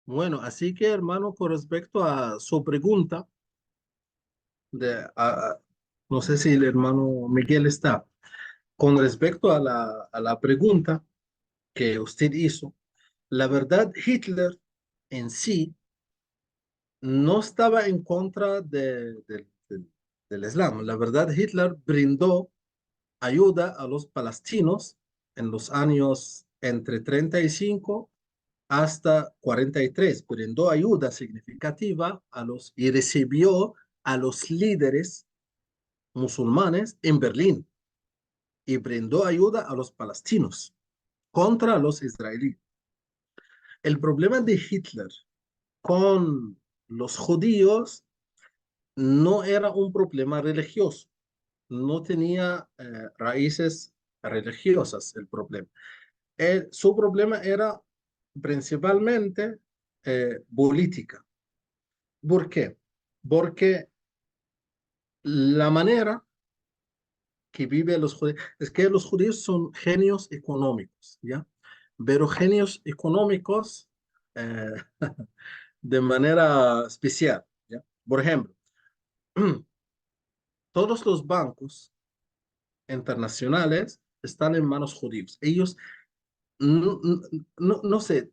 Bueno, así que hermano, con respecto a su pregunta, de, no sé si el hermano Miguel está, con respecto a la pregunta que usted hizo, la verdad, Hitler en sí no estaba en contra del Islam. La verdad, Hitler brindó ayuda a los palestinos en los años entre 35 hasta 43. Brindó ayuda significativa a los y recibió a los líderes musulmanes en Berlín y brindó ayuda a los palestinos contra los israelíes. El problema de Hitler con los judíos no era un problema religioso, no tenía raíces religiosas el problema. Su problema era principalmente política. ¿Por qué? Porque la manera que viven los judíos, es que los judíos son genios económicos, ¿ya? Pero genios económicos eh, de manera especial, ¿ya? Por ejemplo, todos los bancos internacionales están en manos judíos. Ellos, no, no sé,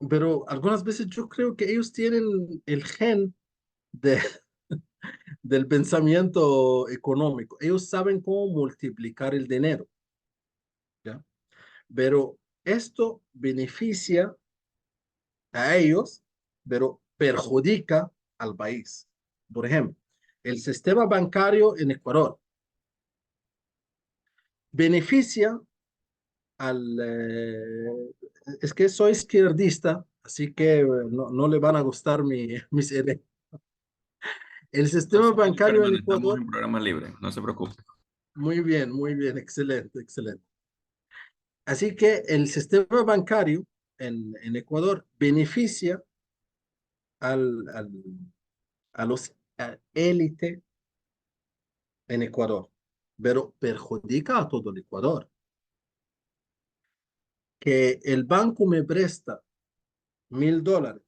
pero algunas veces yo creo que ellos tienen el gen de, del pensamiento económico. Ellos saben cómo multiplicar el dinero, ¿ya? Pero esto beneficia a ellos, pero perjudica al país. Por ejemplo, el sistema bancario en Ecuador beneficia al... es que soy izquierdista, así que no le van a gustar mis ideas. El No sistema se preocupe, bancario en hermano, estamos Ecuador, en programa libre, no se preocupe. muy bien, excelente, excelente. Así que el sistema bancario en Ecuador beneficia al, al, a los élite en Ecuador, pero perjudica a todo el Ecuador. Que el banco me presta $1,000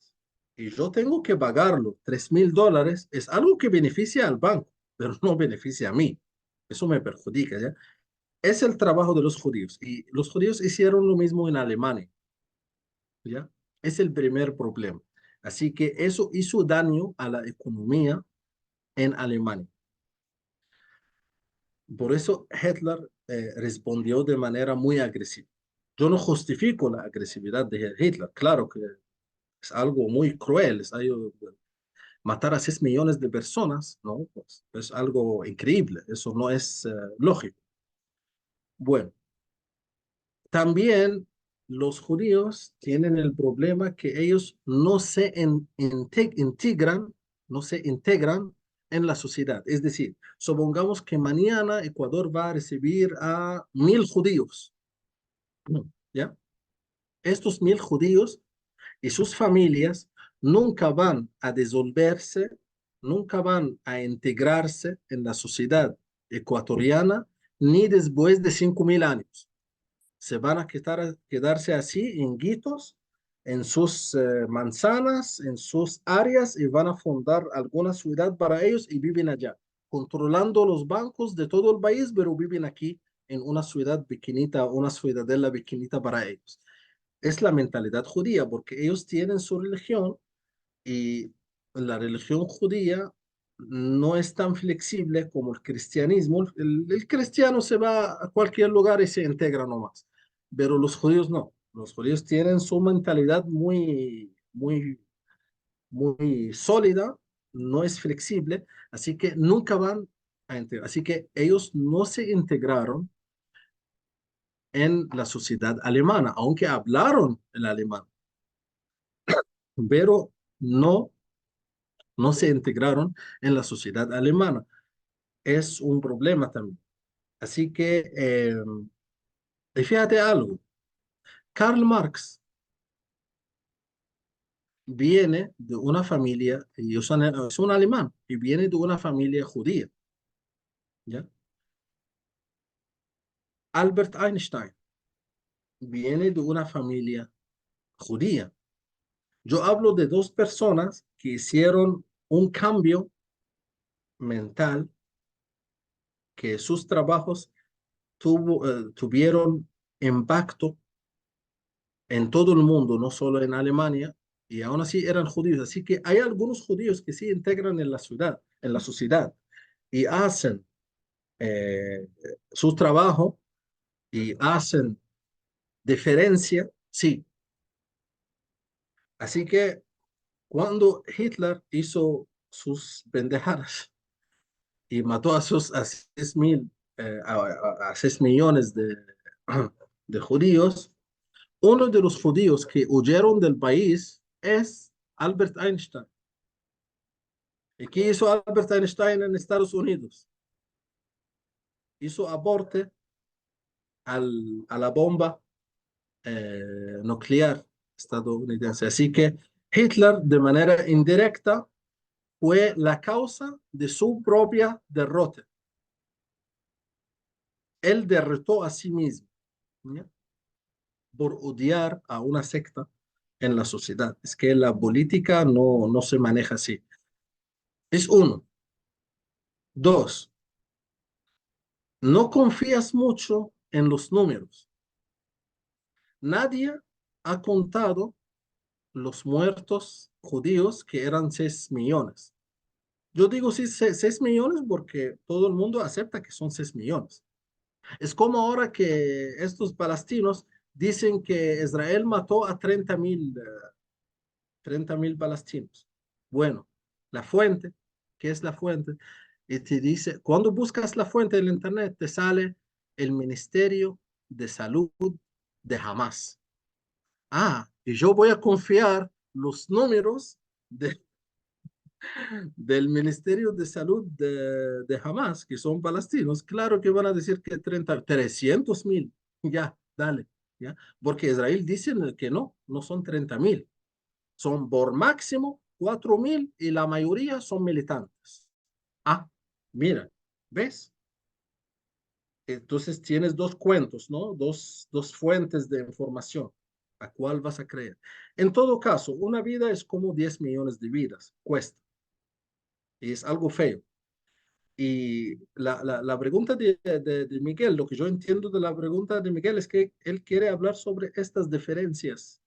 y yo tengo que pagarlo $3,000 es algo que beneficia al banco, pero no beneficia a mí. Eso me perjudica, ¿ya? Es el trabajo de los judíos y los judíos hicieron lo mismo en Alemania, ¿ya? Es el primer problema. Así que eso hizo daño a la economía en Alemania. Por eso Hitler respondió de manera muy agresiva. Yo no justifico la agresividad de Hitler, claro que es algo muy cruel, es algo, matar a 6 millones de personas, ¿no? Pues, es algo increíble, eso no es lógico. Bueno, también los judíos tienen el problema que ellos no se integran, no se integran en la sociedad. Es decir, supongamos que mañana Ecuador va a recibir a 1,000 judíos, ¿ya? Estos 1,000 judíos y sus familias nunca van a disolverse, nunca van a integrarse en la sociedad ecuatoriana ni después de 5,000 años. Se van a quedarse así en guitos, en sus manzanas, en sus áreas y van a fundar alguna ciudad para ellos y viven allá, controlando los bancos de todo el país, pero viven aquí en una ciudad pequeñita, una ciudadela pequeñita para ellos. Es la mentalidad judía, porque ellos tienen su religión y la religión judía no es tan flexible como el cristianismo. El cristiano se va a cualquier lugar y se integra nomás, pero los judíos no. Los judíos tienen su mentalidad muy sólida, no es flexible, así que nunca van a integrar. Así que ellos no se integraron en la sociedad alemana, aunque hablaron el alemán, pero no se integraron en la sociedad alemana. Es un problema también. Así que, y fíjate algo, Karl Marx viene de una familia, y es un alemán, y viene de una familia judía, ¿ya? Albert Einstein viene de una familia judía. Yo hablo de dos personas que hicieron un cambio mental, que sus trabajos tuvieron impacto en todo el mundo, no solo en Alemania, y aún así eran judíos. Así que hay algunos judíos que sí integran en la ciudad, en la sociedad, y hacen su trabajo y hacen diferencia, sí. Así que cuando Hitler hizo sus pendejadas y mató a 6.000, a 6 millones de judíos, uno de los judíos que huyeron del país es Albert Einstein. ¿Y qué hizo Albert Einstein en Estados Unidos? Hizo aporte a la bomba nuclear estadounidense. Así que Hitler, de manera indirecta, fue la causa de su propia derrota. Él derrotó a sí mismo, ¿ya? Por odiar a una secta en la sociedad. Es que la política no se maneja así. Es uno. Dos, no confías mucho en los números. Nadie ha contado los muertos judíos, que eran 6 millones. Yo digo sí, 6 millones porque todo el mundo acepta que son 6 millones. Es como ahora que estos palestinos dicen que Israel mató a 30.000 palestinos. Bueno, la fuente, ¿qué es la fuente? Y te dice, cuando buscas la fuente en internet, te sale el Ministerio de Salud de Hamas. Ah, y yo voy a confiar los números de, del Ministerio de Salud de Hamas, que son palestinos. Claro que van a decir que 300.000. Ya, dale, ya. Porque Israel dice que no son 30.000. Son por máximo 4.000 y la mayoría son militantes. Ah, mira, ¿ves? Entonces tienes dos cuentos, ¿no? Dos fuentes de información. ¿A cuál vas a creer? En todo caso, una vida es como 10 millones de vidas, cuesta. Y es algo feo. Y la pregunta de Miguel, lo que yo entiendo de la pregunta de Miguel es que él quiere hablar sobre estas diferencias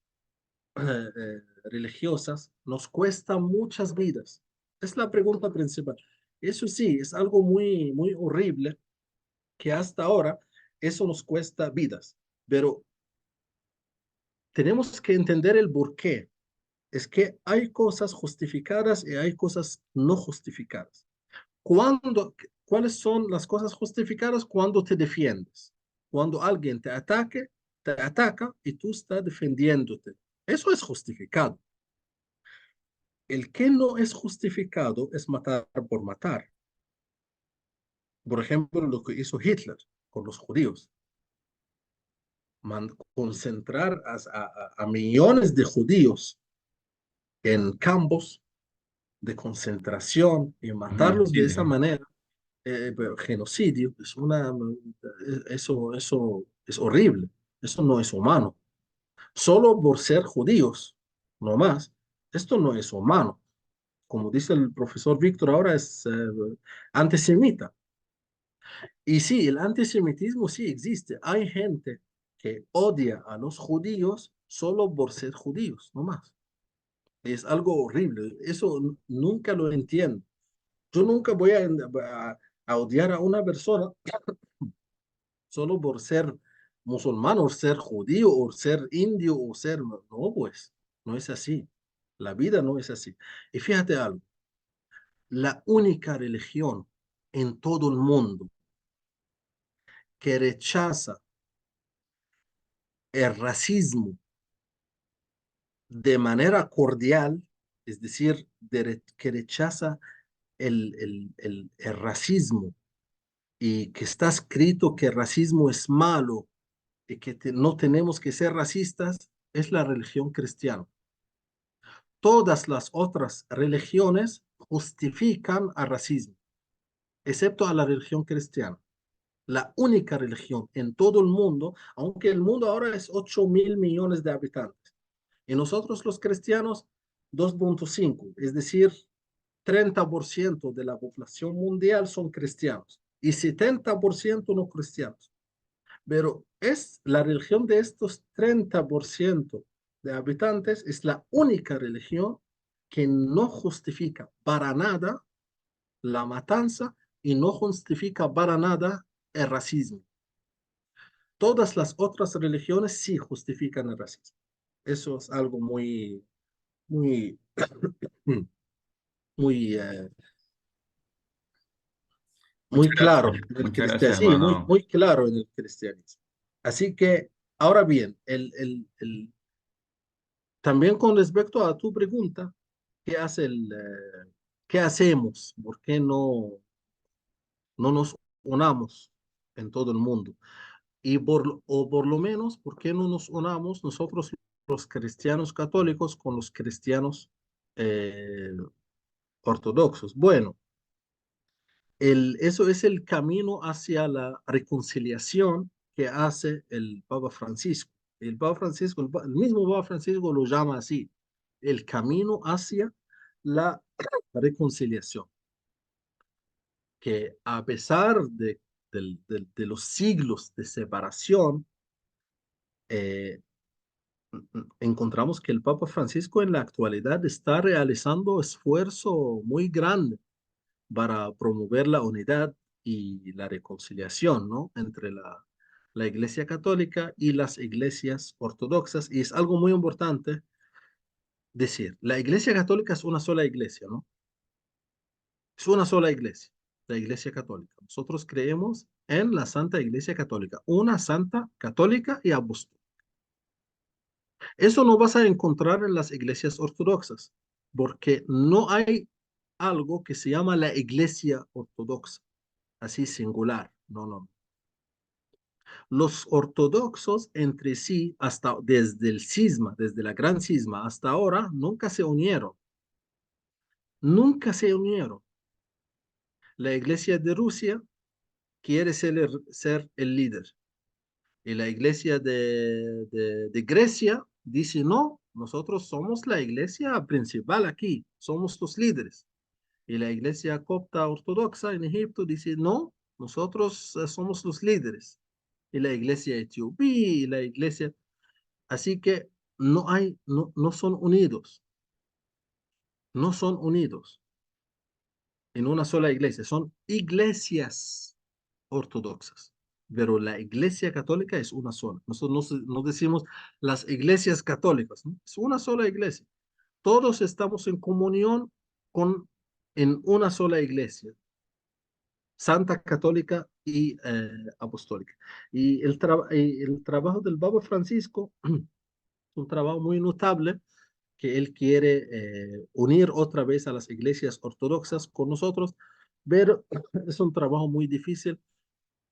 religiosas. Nos cuesta muchas vidas. Es la pregunta principal. Eso sí, es algo muy horrible que hasta ahora eso nos cuesta vidas, pero tenemos que entender el porqué. Es que hay cosas justificadas y hay cosas no justificadas. Cuando, ¿cuáles son las cosas justificadas? Cuando te defiendes. Cuando alguien te ataca y tú estás defendiéndote. Eso es justificado. El que no es justificado es matar por matar. Por ejemplo, lo que hizo Hitler con los judíos. Concentrar a millones de judíos en campos de concentración y matarlos de esa Genocidio. manera, pero genocidio, eso es horrible, eso no es humano. Solo por ser judíos, no más, esto no es humano. Como dice el profesor Víctor ahora, es antisemita. Y sí, el antisemitismo sí existe. Hay gente que odia a los judíos solo por ser judíos, no más. Es algo horrible. Eso nunca lo entiendo. Yo nunca voy a odiar a una persona solo por ser musulmán o ser judío o ser indio o ser... No, pues, no es así. La vida no es así. Y fíjate algo, la única religión en todo el mundo que rechaza el racismo de manera cordial, es decir, que rechaza el racismo y que está escrito que el racismo es malo y que no tenemos que ser racistas, es la religión cristiana. Todas las otras religiones justifican al racismo, excepto a la religión cristiana. La única religión en todo el mundo, aunque el mundo ahora es 8.000 millones de habitantes, y nosotros los cristianos 2.5, es decir, 30% de la población mundial son cristianos y 70% no cristianos. Pero es la religión de estos 30% de habitantes es la única religión que no justifica para nada la matanza y no justifica para nada el racismo. Todas las otras religiones sí justifican el racismo. Eso es algo muy, muy, muy claro en el Muchas gracias, cristianismo. Sí, hermano. muy claro en el cristianismo. Así que, ahora bien, también con respecto a tu pregunta, ¿qué hace qué hacemos? ¿Por qué no nos unamos en todo el mundo? O por lo menos, ¿por qué no nos unamos nosotros los cristianos católicos con los cristianos eh, ortodoxos? Bueno, eso es el camino hacia la reconciliación que hace el Papa Francisco. El Papa Francisco, el mismo Papa Francisco lo llama así, el camino hacia la reconciliación, que a pesar de los siglos de separación, eh, encontramos que el Papa Francisco en la actualidad está realizando esfuerzo muy grande para promover la unidad y la reconciliación, ¿no? Entre la Iglesia Católica y las iglesias ortodoxas. Y es algo muy importante decir, la Iglesia Católica es una sola iglesia, ¿no? Es una sola iglesia, la Iglesia Católica. Nosotros creemos en la Santa Iglesia Católica, una Santa Católica y Apostólica. Eso no vas a encontrar en las iglesias ortodoxas, porque no hay algo que se llama la Iglesia Ortodoxa, así singular. No, no. Los ortodoxos entre sí, hasta desde el cisma, desde la gran cisma hasta ahora, nunca se unieron. Nunca se unieron. La iglesia de Rusia quiere ser el líder. Y la iglesia de Grecia dice, no, nosotros somos la iglesia principal aquí, somos los líderes. Y la iglesia copta ortodoxa en Egipto dice, no, nosotros somos los líderes. Y la iglesia etiopía y la iglesia. Así que no son unidos, no son unidos en una sola iglesia, son iglesias ortodoxas, pero la iglesia católica es una sola. Nosotros no decimos las iglesias católicas, ¿no? Es una sola iglesia. Todos estamos en comunión con, en una sola iglesia, santa católica y apostólica. Y el trabajo del Papa Francisco es un trabajo muy notable que él quiere unir otra vez a las iglesias ortodoxas con nosotros, pero es un trabajo muy difícil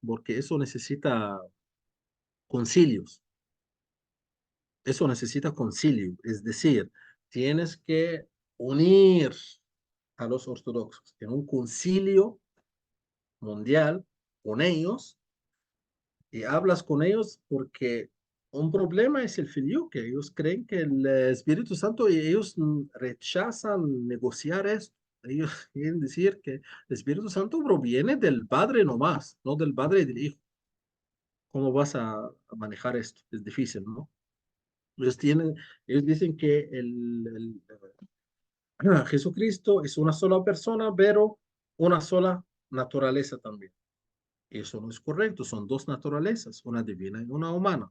porque eso necesita concilios, eso necesita concilio, es decir, tienes que unir a los ortodoxos en un concilio mundial con ellos y hablas con ellos porque un problema es el filioque. Ellos creen que el Espíritu Santo y ellos rechazan negociar esto. Ellos quieren decir que el Espíritu Santo proviene del Padre nomás, no del Padre y del Hijo. ¿Cómo vas a manejar esto? Es difícil, ¿no? Ellos dicen que Jesucristo es una sola persona, pero una sola naturaleza también. Eso no es correcto, son dos naturalezas, una divina y una humana.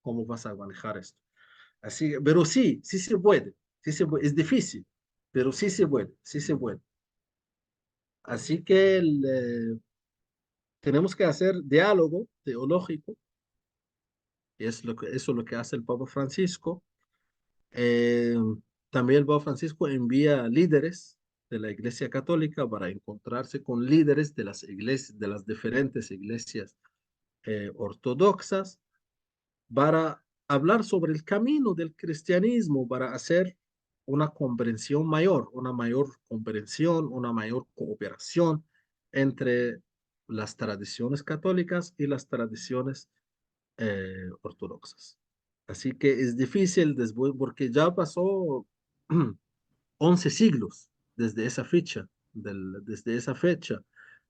¿Cómo vas a manejar esto? Así, pero sí, sí se puede, es difícil, pero sí se puede, sí se puede. Así que tenemos que hacer diálogo teológico, y eso es lo que hace el Papa Francisco. Eh, También el Papa Francisco envía líderes de la Iglesia Católica para encontrarse con líderes de las iglesias, de las diferentes iglesias ortodoxas para hablar sobre el camino del cristianismo, para hacer una mayor comprensión, una mayor cooperación entre las tradiciones católicas y las tradiciones ortodoxas. Así que es difícil después, porque ya pasó 11 siglos desde esa fecha, desde esa fecha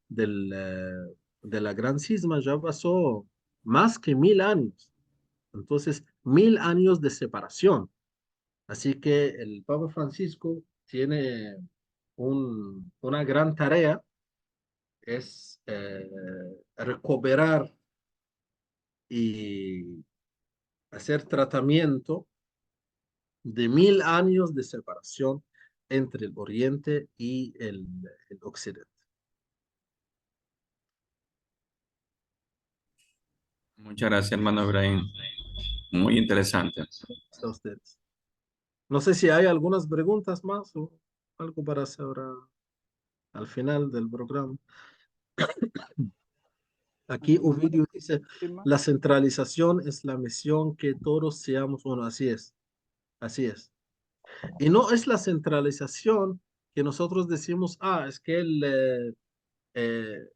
de la gran cisma, ya pasó más que 1000 años. Entonces, 1000 años de separación. Así que el Papa Francisco tiene una gran tarea, es recuperar y hacer tratamiento de 1000 años de separación entre el Oriente y el Occidente. Muchas gracias, hermano Ibrahim. Muy interesante. A ustedes. No sé si hay algunas preguntas más o algo para hacer al final del programa. Aquí Ovidio dice, Última. la centralización es la misión que todos seamos uno. Así es, así es. Y no es la centralización que nosotros decimos, es que eh,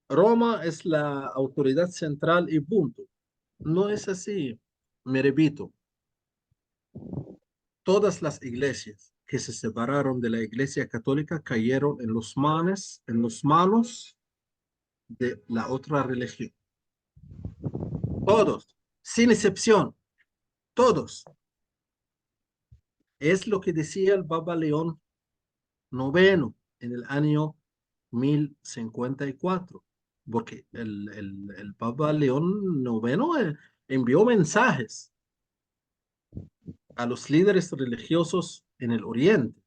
Roma es la autoridad central y punto. No es así. Me repito, todas las iglesias que se separaron de la iglesia católica cayeron en los manos de la otra religión. Todos, sin excepción, todos. Es lo que decía el Papa León noveno en el año 1054, porque el Papa León noveno envió mensajes a los líderes religiosos en el Oriente,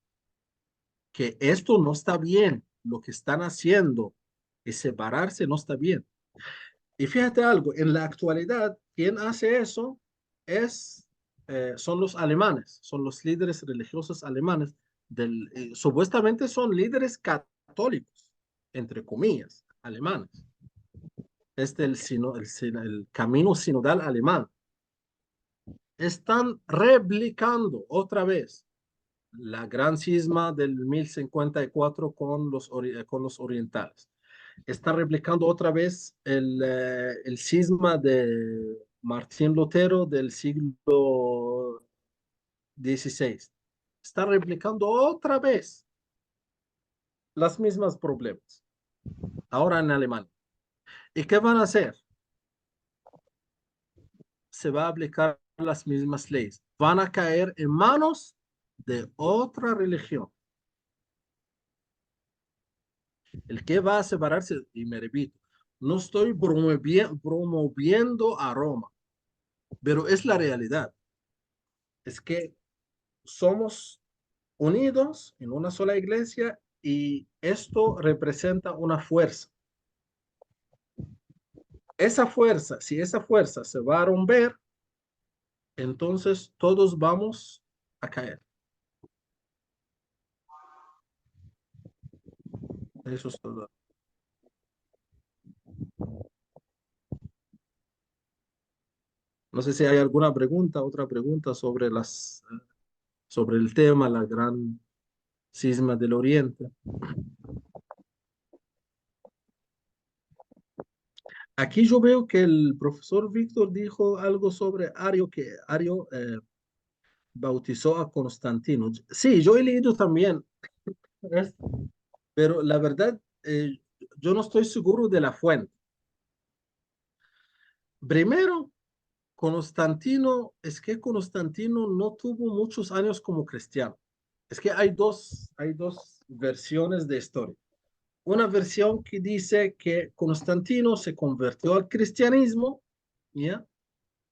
que esto no está bien, lo que están haciendo es separarse, no está bien. Y fíjate algo, en la actualidad, quien hace eso son los alemanes, son los líderes religiosos alemanes, supuestamente son líderes católicos, entre comillas, alemanes. Es el camino sinodal alemán. Están replicando otra vez la gran cisma del 1054 con los orientales. Está replicando otra vez el cisma de Martín Lutero del siglo XVI. Está replicando otra vez las mismas problemas, ahora en Alemania. ¿Y qué van a hacer? Se va a aplicar las mismas leyes. Van a caer en manos de otra religión. El que va a separarse, y me repito, no estoy promoviendo a Roma, pero es la realidad. Es que somos unidos en una sola iglesia y esto representa una fuerza. Esa fuerza, si esa fuerza se va a romper, entonces todos vamos a caer. Eso es todo. No sé si hay alguna pregunta, otra pregunta sobre el tema, la gran cisma del Oriente. Aquí yo veo que el profesor Víctor dijo algo sobre Ario, que Ario bautizó a Constantino. Sí, yo he leído también esto, pero la verdad, yo no estoy seguro de la fuente. Primero, es que Constantino no tuvo muchos años como cristiano. Es que hay dos versiones de historia. Una versión que dice que Constantino se convirtió al cristianismo, ¿ya?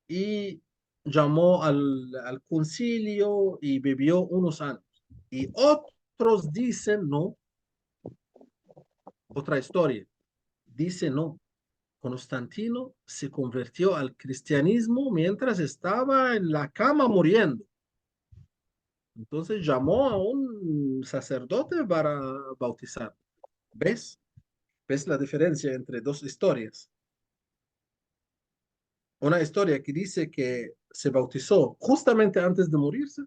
Y llamó al concilio y vivió unos años. Y otros dicen, no, otra historia, dice no. Constantino se convirtió al cristianismo mientras estaba en la cama muriendo. Entonces llamó a un sacerdote para bautizar. ¿Ves? ¿Ves la diferencia entre dos historias? Una historia que dice que se bautizó justamente antes de morirse.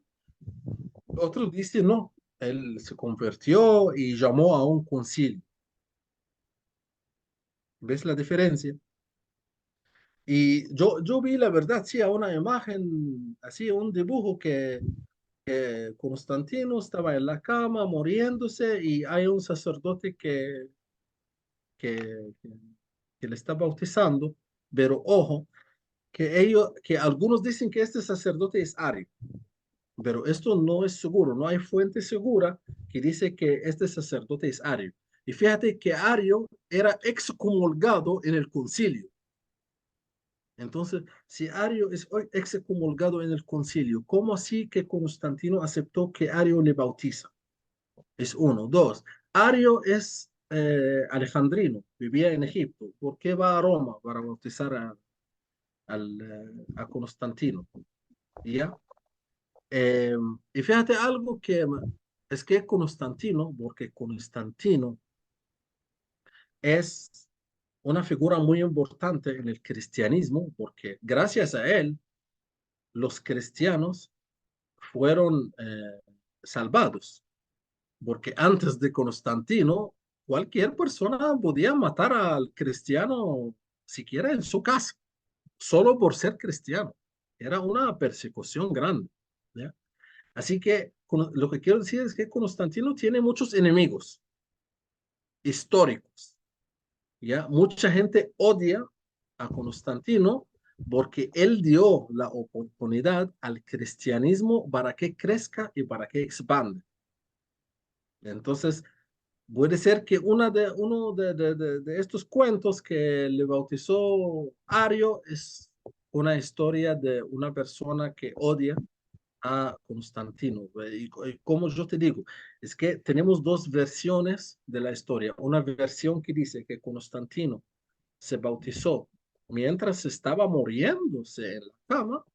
Otro dice no, él se convirtió y llamó a un concilio. ¿Ves la diferencia? Y yo vi la verdad, sí, a una imagen, así, un dibujo Constantino estaba en la cama muriéndose y hay un sacerdote que, que, que le está bautizando, pero ojo, que algunos dicen que este sacerdote es Ario, pero esto no es seguro, no hay fuente segura que dice que este sacerdote es Ario. Y fíjate que Ario era excomulgado en el concilio. Entonces, si Ario es hoy excomulgado en el concilio, ¿cómo así que Constantino aceptó que Ario le bautiza? Es uno. Dos, Ario es alejandrino, vivía en Egipto. ¿Por qué va a Roma para bautizar a Constantino? ¿Ya? Eh, y fíjate algo que es que Constantino, porque Constantino es una figura muy importante en el cristianismo, porque gracias a él, los cristianos fueron salvados, porque antes de Constantino, cualquier persona podía matar al cristiano siquiera en su casa, solo por ser cristiano. Era una persecución grande. ¿Ya? Así que lo que quiero decir es que Constantino tiene muchos enemigos históricos. ¿Ya? Mucha gente odia a Constantino porque él dio la oportunidad al cristianismo para que crezca y para que expande. Entonces, puede ser que uno de estos cuentos que le bautizó Ario es una historia de una persona que odia a Constantino. Y como yo te digo, es que tenemos dos versiones de la historia. Una versión que dice que Constantino se bautizó mientras estaba muriéndose en la cama,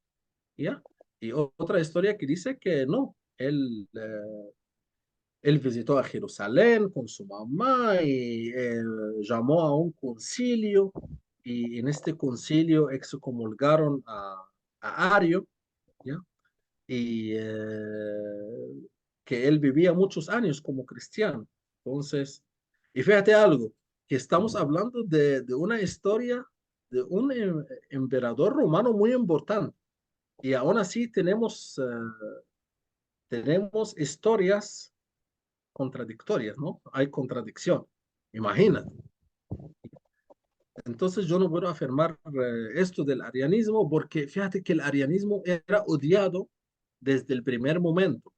¿ya? Y otra historia que dice que no, él visitó a Jerusalén con su mamá y llamó a un concilio y en este concilio excomulgaron a Ario, ¿ya? Y que él vivía muchos años como cristiano. Entonces, y fíjate algo, que estamos hablando de una historia de un emperador romano muy importante. Y aún así tenemos historias contradictorias, ¿no? Hay contradicción. Imagínate. Entonces yo no puedo afirmar esto del arianismo porque fíjate que el arianismo era odiado desde el primer momento.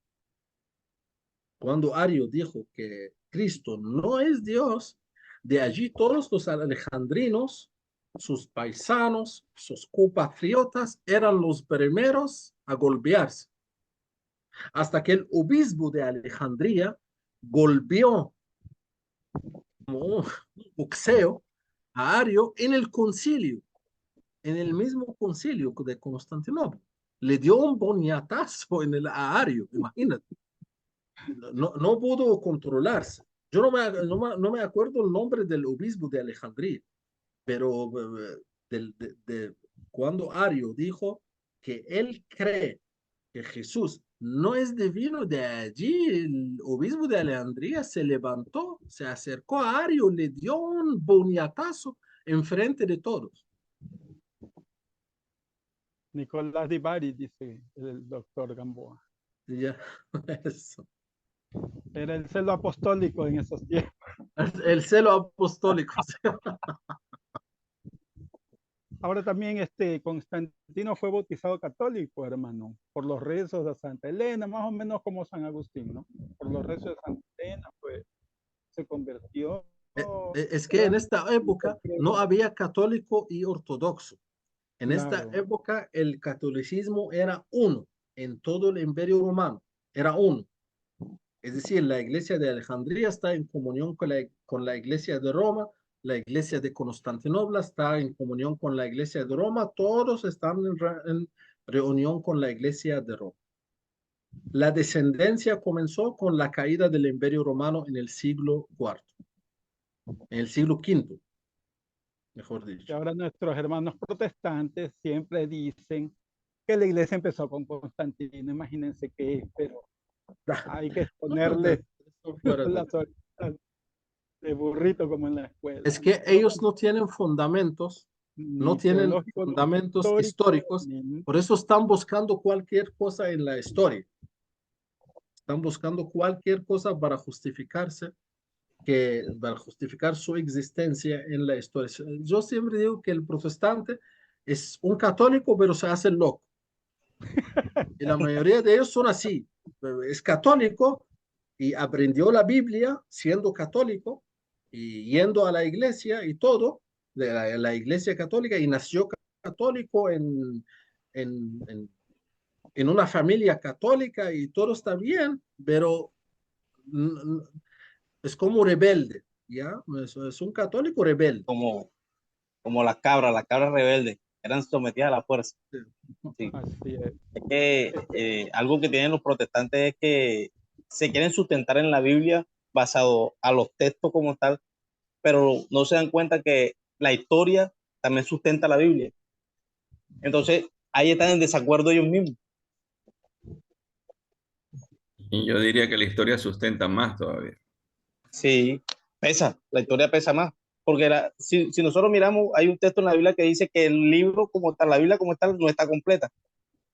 Cuando Ario dijo que Cristo no es Dios, de allí todos los alejandrinos, sus paisanos, sus compatriotas, eran los primeros a golpearse, hasta que el obispo de Alejandría golpeó como un boxeo a Ario en el concilio, en el mismo concilio de Constantinopla. Le dio un boniatazo a Ario, imagínate. No pudo controlarse. Yo no me acuerdo el nombre del obispo de Alejandría, pero cuando Ario dijo que él cree que Jesús no es divino, de allí el obispo de Alejandría se levantó, se acercó a Ario, le dio un boniatazo enfrente de todos. Nicolás Di Bari, dice el doctor Gamboa. Ya, eso. Era el celo apostólico en esos tiempos. El celo apostólico. Ahora también Constantino fue bautizado católico, hermano, por los rezos de Santa Elena, más o menos como San Agustín, ¿no? Por los rezos de Santa Elena, pues se convirtió. Es que en esta época no había católico y ortodoxo. En esta Claro. época el catolicismo era uno en todo el imperio romano, era uno. Es decir, la iglesia de Alejandría está en comunión con la iglesia de Roma, la iglesia de Constantinopla está en comunión con la iglesia de Roma, todos están en reunión con la iglesia de Roma. La descendencia comenzó con la caída del imperio romano en el siglo IV, en el siglo V, mejor Y dicho. ahora nuestros hermanos protestantes siempre dicen que la iglesia empezó con Constantino, imagínense que, pero hay que ponerle las orejas de burrito como en la escuela. Es que ellos no tienen fundamentos, no Ni tienen teológicos, fundamentos históricos, históricos, por eso están buscando cualquier cosa en la historia. Están buscando cualquier cosa para justificarse, para justificar su existencia en la historia. Yo siempre digo que el protestante es un católico, pero se hace loco. Y la mayoría de ellos son así. Es católico y aprendió la Biblia siendo católico y yendo a la iglesia y todo, de la iglesia católica, y nació católico en una familia católica y todo está bien, pero es como rebelde, ¿ya? Es un católico rebelde. Como las cabras rebeldes, eran sometidas a la fuerza. Sí. Así es. Es que algo que tienen los protestantes es que se quieren sustentar en la Biblia basado a los textos como tal, pero no se dan cuenta que la historia también sustenta la Biblia. Entonces, ahí están en desacuerdo ellos mismos. Y yo diría que la historia sustenta más todavía. Sí, pesa, la historia pesa más. Porque si nosotros miramos, hay un texto en la Biblia que dice que el libro como tal, la Biblia como tal, no está completa.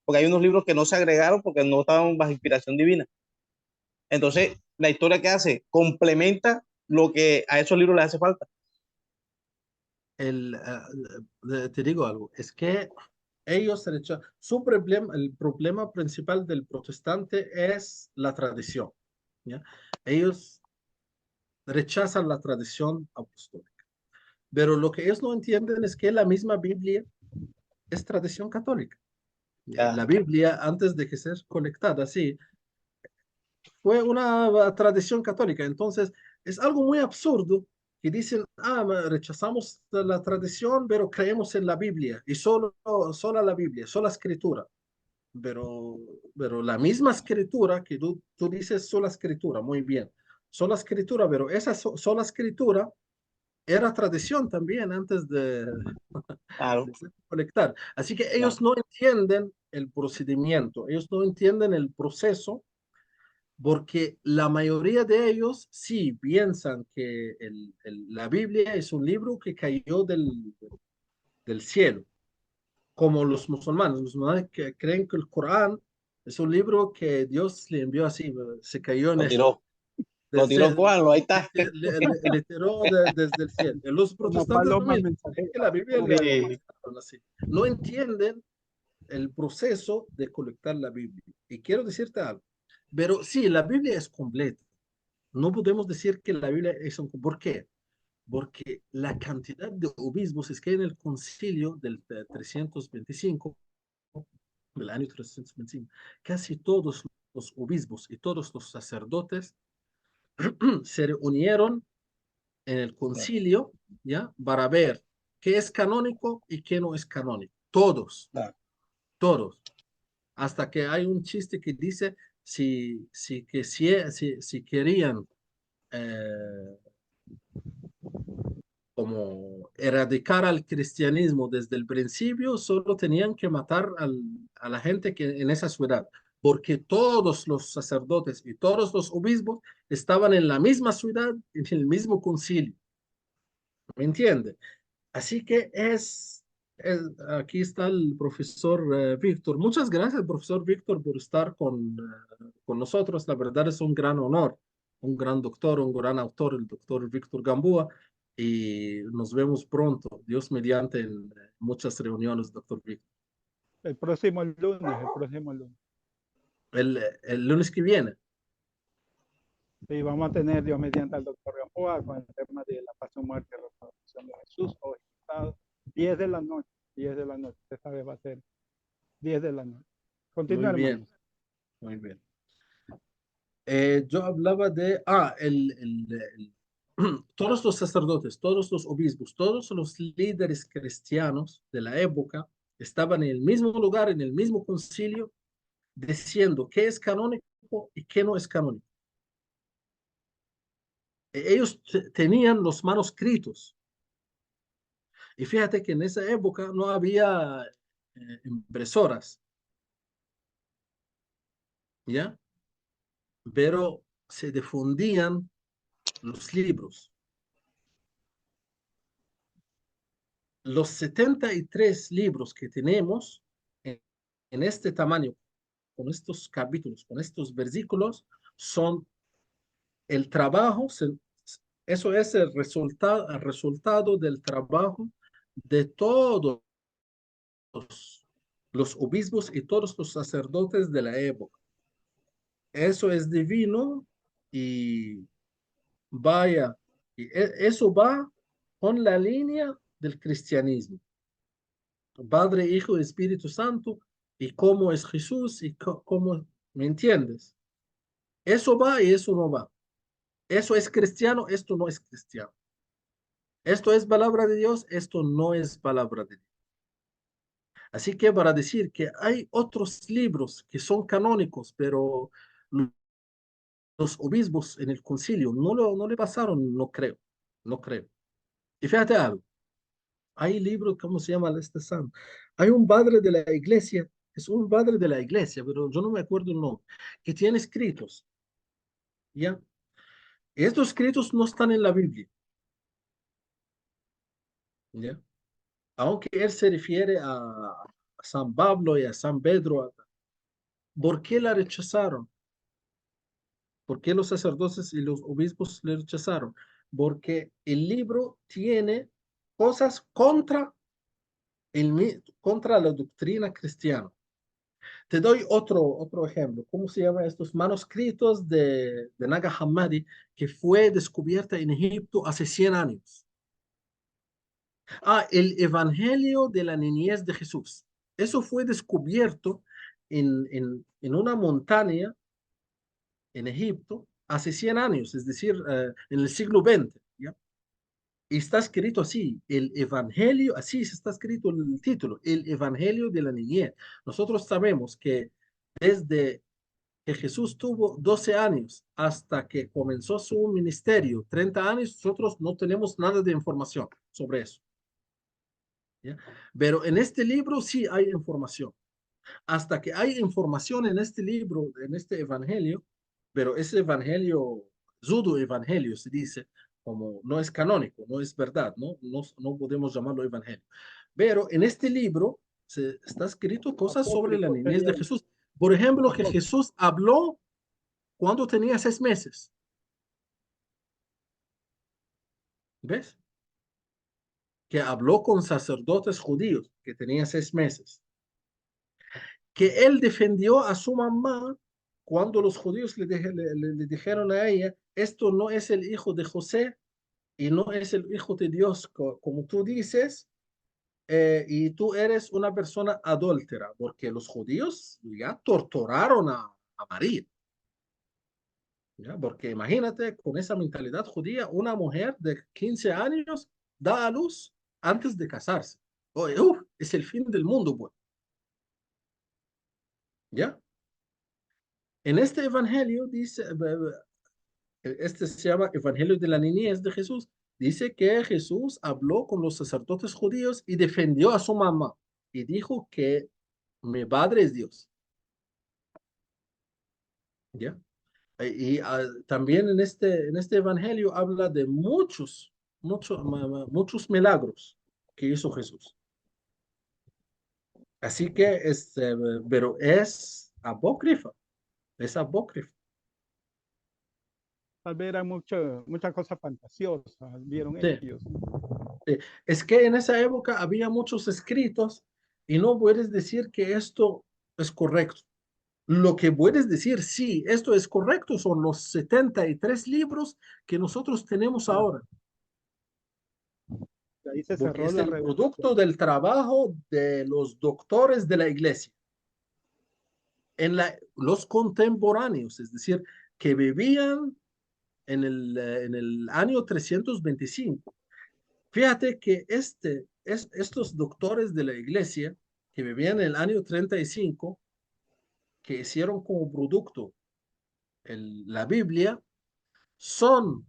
Porque hay unos libros que no se agregaron porque no estaban bajo inspiración divina. Entonces, la historia que hace complementa lo que a esos libros les hace falta. Te digo algo, es que ellos su problema, el problema principal del protestante es la tradición, ¿ya? Ellos rechazan la tradición apostólica, pero lo que ellos no entienden es que la misma Biblia es tradición católica. Ya. La Biblia, antes de que sea colectada, sí, fue una tradición católica. Entonces, es algo muy absurdo que dicen, rechazamos la tradición, pero creemos en la Biblia y solo la Biblia, sola escritura. Pero la misma escritura que tú dices, sola escritura, muy bien, sola escritura, pero esa sola escritura era tradición también antes Claro, de colectar. Así que ellos claro. no entienden el procedimiento, ellos no entienden el proceso porque la mayoría de ellos sí piensan que la Biblia es un libro que cayó del cielo, como los musulmanes. Los musulmanes que creen que el Corán es un libro que Dios le envió así, se cayó en Lo tiró, se- Juan, ahí está. le tiró desde el cielo. Los Una protestantes lo paloma mismo, creen mensajera. que la Biblia la Sí, mandaron así. No entienden el proceso de colectar la Biblia. Y quiero decirte algo, pero sí, la Biblia es completa. No podemos decir que la Biblia es un... ¿Por qué? Porque la cantidad de obispos es que en el concilio del 325, del año 325, casi todos los obispos y todos los sacerdotes se reunieron en el concilio, ¿ya? Para ver qué es canónico y qué no es canónico. Todos, claro. todos. Hasta que hay un chiste que dice si querían eh, como erradicar al cristianismo desde el principio, solo tenían que matar a la gente que en esa ciudad, porque todos los sacerdotes y todos los obispos estaban en la misma ciudad, en el mismo concilio. ¿Me entiende? Así que aquí está el profesor Víctor. Muchas gracias, profesor Víctor, por estar con nosotros. La verdad es un gran honor, un gran doctor, un gran autor, el doctor Víctor Gamboa. Y nos vemos pronto, Dios mediante, en muchas reuniones, doctor Víctor. El próximo lunes, el próximo lunes. El lunes que viene. Sí, vamos a tener Dios mediante al doctor Gamboa con el tema de la pasión, muerte y resurrección de Jesús, hoy sábado, 10 de la noche, 10 de la noche, esta vez va a ser 10 de la noche. Muy Continúa, bien, hermano. muy bien. Yo hablaba de, todos los sacerdotes, todos los obispos, todos los líderes cristianos de la época estaban en el mismo lugar, en el mismo concilio, diciendo qué es canónico y qué no es canónico. Ellos tenían los manuscritos. Y fíjate que en esa época no había impresoras, ¿ya? Pero se difundían los libros. Los 73 libros que tenemos en este tamaño, con estos capítulos, con estos versículos, son el trabajo, eso es el resultado del trabajo de todos los obispos y todos los sacerdotes de la época. Eso es divino y vaya, eso va con la línea del cristianismo. Padre, Hijo y Espíritu Santo, y cómo es Jesús, y cómo, ¿me entiendes? Eso va y eso no va. Eso es cristiano, esto no es cristiano. Esto es palabra de Dios, esto no es palabra de Dios. Así que para decir que hay otros libros que son canónicos, pero los obispos en el concilio no le pasaron, no creo, no creo. Y fíjate algo, hay libros, ¿cómo se llama este santo? Hay un padre de la iglesia, es un padre de la iglesia, pero yo no me acuerdo el nombre, que tiene escritos, ¿ya? Estos escritos no están en la Biblia, ¿ya? Aunque él se refiere a San Pablo y a San Pedro, ¿por qué la rechazaron? ¿Por qué los sacerdotes y los obispos le rechazaron? Porque el libro tiene cosas contra la doctrina cristiana. Te doy otro ejemplo. ¿Cómo se llaman estos manuscritos de Nag Hammadi que fue descubierta en Egipto hace 100 años? El Evangelio de la Niñez de Jesús. Eso fue descubierto en una montaña en Egipto hace 100 años, es decir, en el siglo XX, ¿ya? Y está escrito así, el Evangelio, así se está escrito el título, el Evangelio de la Niñez. Nosotros sabemos que desde que Jesús tuvo 12 años hasta que comenzó su ministerio, 30 años, nosotros no tenemos nada de información sobre eso, ¿ya? Pero en este libro sí hay información. Hasta que hay información en este libro, en este evangelio, pero ese evangelio, pseudo evangelio se dice, como no es canónico, no es verdad, no podemos llamarlo evangelio. Pero en este libro está escrito cosas sobre la niñez de Jesús. Por ejemplo, que Jesús habló cuando tenía 6 meses. ¿Ves? Que habló con sacerdotes judíos que tenía 6 meses. Que él defendió a su mamá cuando los judíos le dijeron a ella, esto no es el hijo de José y no es el hijo de Dios, como tú dices, y tú eres una persona adúltera, porque los judíos ya torturaron a María. ¿Ya? Porque imagínate, con esa mentalidad judía, una mujer de 15 años da a luz antes de casarse. Oye, es el fin del mundo, pues. ¿Ya? En este evangelio dice, este se llama Evangelio de la Niñez de Jesús, dice que Jesús habló con los sacerdotes judíos y defendió a su mamá y dijo que mi padre es Dios. ¿Ya? También en este evangelio habla de muchos milagros que hizo Jesús. Así que pero es apócrifa, es apócrifa. Tal vez eran muchas cosas fantasiosas, vieron Sí. ellos. Es que en esa época había muchos escritos y no puedes decir que esto es correcto. Lo que puedes decir, sí, esto es correcto, son los 73 libros que nosotros tenemos ahora, Ahí se porque cerró es la el revelación. producto del trabajo de los doctores de la iglesia, los contemporáneos, es decir, que vivían en el año 325. Fíjate que estos doctores de la iglesia que vivían en el año 35, que hicieron como producto la Biblia, son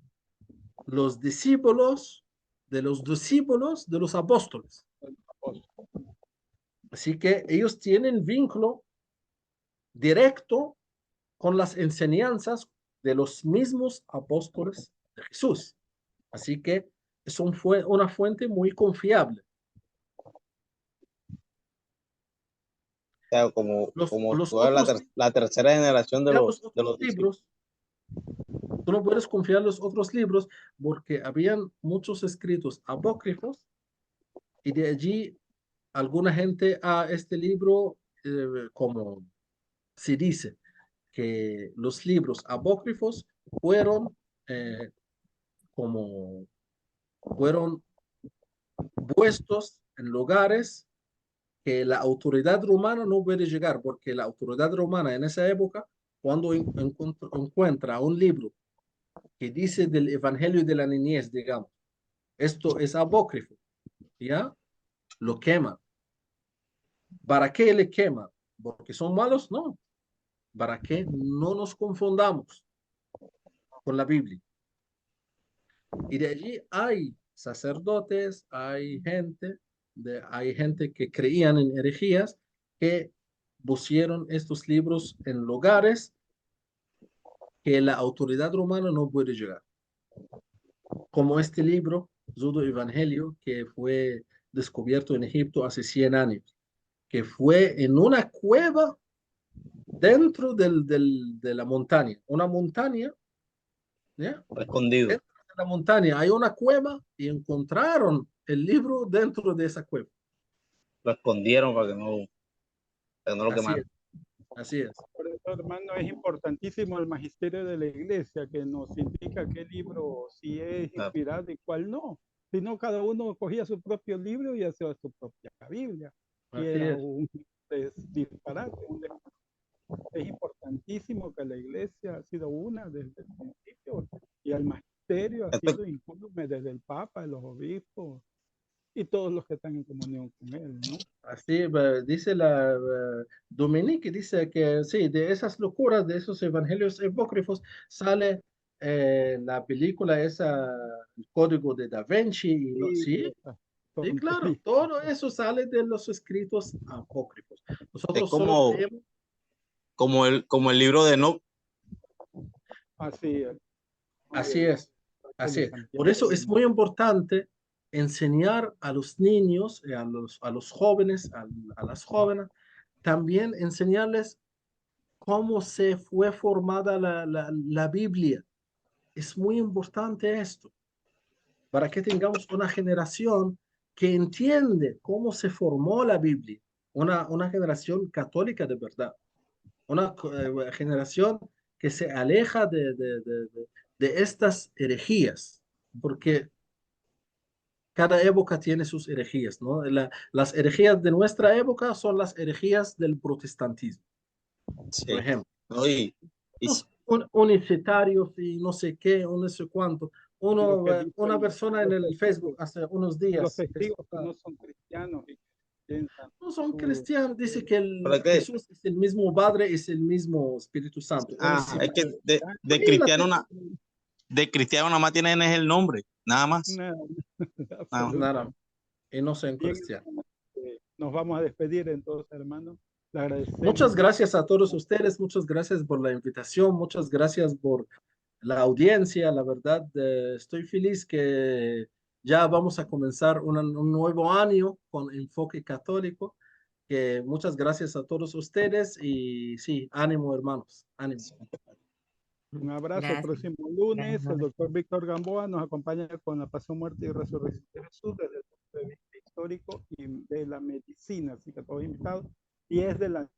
los discípulos de los apóstoles. Así que ellos tienen vínculo directo con las enseñanzas de los mismos apóstoles de Jesús. Así que fue una fuente muy confiable. O sea, como Los toda otros, la tercera generación de los los otros discípulos. libros, Tú no puedes confiar en los otros libros porque habían muchos escritos apócrifos y de allí alguna gente a este libro, como se dice, que los libros apócrifos fueron como fueron puestos en lugares que la autoridad romana no puede llegar, porque la autoridad romana en esa época, cuando encuentra un libro que dice del Evangelio de la Niñez, digamos, esto es apócrifo, ¿ya? Lo queman. ¿Para qué le queman? ¿Porque son malos? No. ¿Para qué no nos confundamos con la Biblia? Y de allí hay sacerdotes, hay gente que creían en herejías que pusieron estos libros en lugares que la autoridad romana no puede llegar. Como este libro, Pseudo Evangelio, que fue descubierto en Egipto hace 100 años, que fue en una cueva dentro de la montaña. Una montaña, ¿ya? Escondido. Dentro de la montaña hay una cueva y encontraron el libro dentro de esa cueva. Lo escondieron para que no lo Así quemaran. es, así es. Por eso, hermano, es importantísimo el magisterio de la iglesia que nos indica qué libro sí es inspirado y cuál no. Si no, cada uno cogía su propio libro y hacía su propia Biblia. Y Así era es. un disparate. Es importantísimo que la iglesia ha sido una desde el principio y el magisterio ha sido incluso desde el Papa, los obispos y todos los que están en comunión con él, ¿no? Así dice la Dominique, dice que sí, de esas locuras, de esos evangelios apócrifos, sale la película esa, el código de Da Vinci, y sí, sí, claro, todo eso sale de los escritos apócrifos. Nosotros es solo creemos. como el libro de Enoch. Así es. Así es, así es. Por eso es muy importante enseñar a los niños, a los jóvenes, a las jóvenes, también enseñarles cómo se fue formada la Biblia. Es muy importante esto, para que tengamos una generación que entiende cómo se formó la Biblia, una generación católica de verdad, una generación que se aleja de estas herejías, porque cada época tiene sus herejías, ¿no? Las herejías de nuestra época son las herejías del protestantismo, Sí. por ejemplo. No, y Unicitarios y no sé qué, no sé cuánto. Una persona en el Facebook hace unos días. Los testigos que no son cristianos y piensan. No son cristianos, dice que Jesús es el mismo Padre, es el mismo Espíritu Santo. es que de cristiano nada más tienen es el nombre, nada más. Nada. Y no son cristianos. Nos vamos a despedir entonces, hermano. Muchas gracias a todos ustedes, muchas gracias por la invitación, muchas gracias por la audiencia. La verdad, estoy feliz que ya vamos a comenzar un nuevo año con enfoque católico. Que muchas gracias a todos ustedes y sí, ánimo hermanos, ánimo. Un abrazo. El próximo lunes el doctor Víctor Gamboa nos acompaña con la pasión, muerte y resurrección de Jesús desde el punto de vista histórico y de la medicina, así que todos invitados. Y es de la